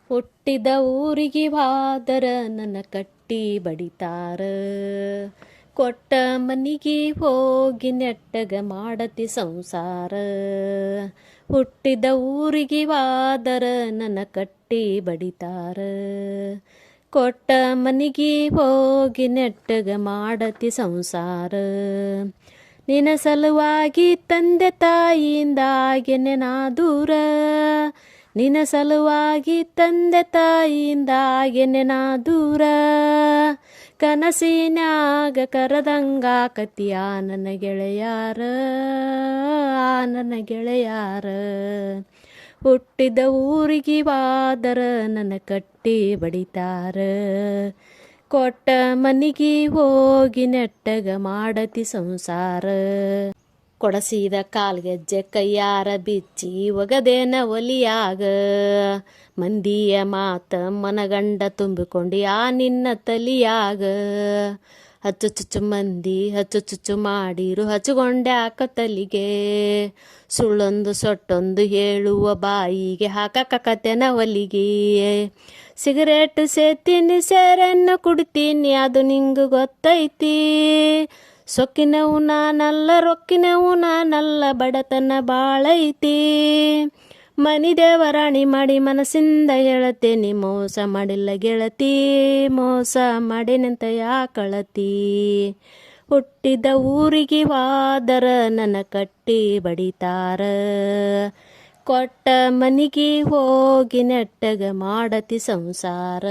ಹುಟ್ಟಿದ ಊರಿಗೆ ಬಾದರ ನನ್ನ ಕಟ್ಟಿ ಬಡಿತಾರ. ಕೊಟ್ಟ ಮನಿಗೆ ಹೋಗಿ ನೆಟ್ಟಗ ಮಾಡತಿ ಸಂಸಾರ. ಹುಟ್ಟಿದ ಊರಿಗೆ ಬಾದರ ನನ್ನ ಕಟ್ಟಿ ಬಡಿತಾರ. ಕೊಟ್ಟ ಮನಿಗೆ ಹೋಗಿ ನೆಟ್ಟಗ ಮಾಡತಿ ಸಂಸಾರ. ನಿನ್ನ ಸಲುವಾಗಿ ತಂದೆ ತಾಯಿಯಿಂದಾಗೆನೆ ನಾ ದೂರ. ನಿನ್ನ ಸಲುವಾಗಿ ತಂದೆ ತಾಯಿಯಿಂದಾಗೆನೆ ನಾ ದೂರ. ಕನಸಿನ್ಯಾಗ ಕರದಂಗಾಕತಿಯ ನನ್ನ ಗೆಳೆಯಾರ, ನನ್ನ ಗೆಳೆಯಾರ. ಹುಟ್ಟಿದ ಊರಿಗೆ ಬಾದರ ನನ್ನ ಕಟ್ಟಿ ಬಡಿತಾರ. ಕೊಟ್ಟ ಮನಿಗೆ ಹೋಗಿ ನೆಟ್ಟಗ ಮಾಡತಿ ಸಂಸಾರ. ಕೊಡಸಿದ ಕಾಲ್ಗೆಜ್ಜೆ ಕೈಯಾರ ಬಿಚ್ಚಿ ಒಗದೇನ ಒಲಿಯಾಗ. ಮಂದಿಯ ಮಾತ ಮನಗಂಡ ತುಂಬಿಕೊಂಡಿ ಆ ನಿನ್ನ ತಲಿಯಾಗ. ಹಚ್ಚು ಚುಚ್ಚು ಮಂದಿ ಹಚ್ಚು ಚುಚ್ಚು ಮಾಡಿರು ಹಚ್ಚುಗೊಂಡ್ಯಾಕ ತಲಿಗೆ. ಸುಳ್ಳೊಂದು ಸೊಟ್ಟೊಂದು ಹೇಳುವ ಬಾಯಿಗೆ ಹಾಕಕತೆನ ಒಲಿಗೆ. ಸಿಗರೇಟ್ ಸೇತೀನಿ ಸೇರನ್ನು ಕುಡಿತೀನಿ ಅದು ನಿಂಗೆ ಗೊತ್ತೈತಿ. ಸೊಕ್ಕಿನವು ನಾನಲ್ಲ ರೊಕ್ಕಿನವು ನಾನಲ್ಲ ಬಡತನ ಬಾಳೈತಿ. ಮನಿ ದೇವರಾಣಿ ಮಾಡಿ ಮನಸ್ಸಿಂದ ಹೇಳತೇನಿ ಮೋಸ ಮಾಡಿಲ್ಲ ಗೆಳತಿ. ಮೋಸ ಮಾಡಿನಂತ ಯಾಕಳತಿ. ಹುಟ್ಟಿದ ಊರಿಗೆ ಬಾದರ ನನ್ನ ಕಟ್ಟಿ ಬಡಿತಾರ. ಕೊಟ್ಟ ಮನಿಗೆ ಹೋಗಿ ನೆಟ್ಟಗ ಮಾಡತಿ ಸಂಸಾರ.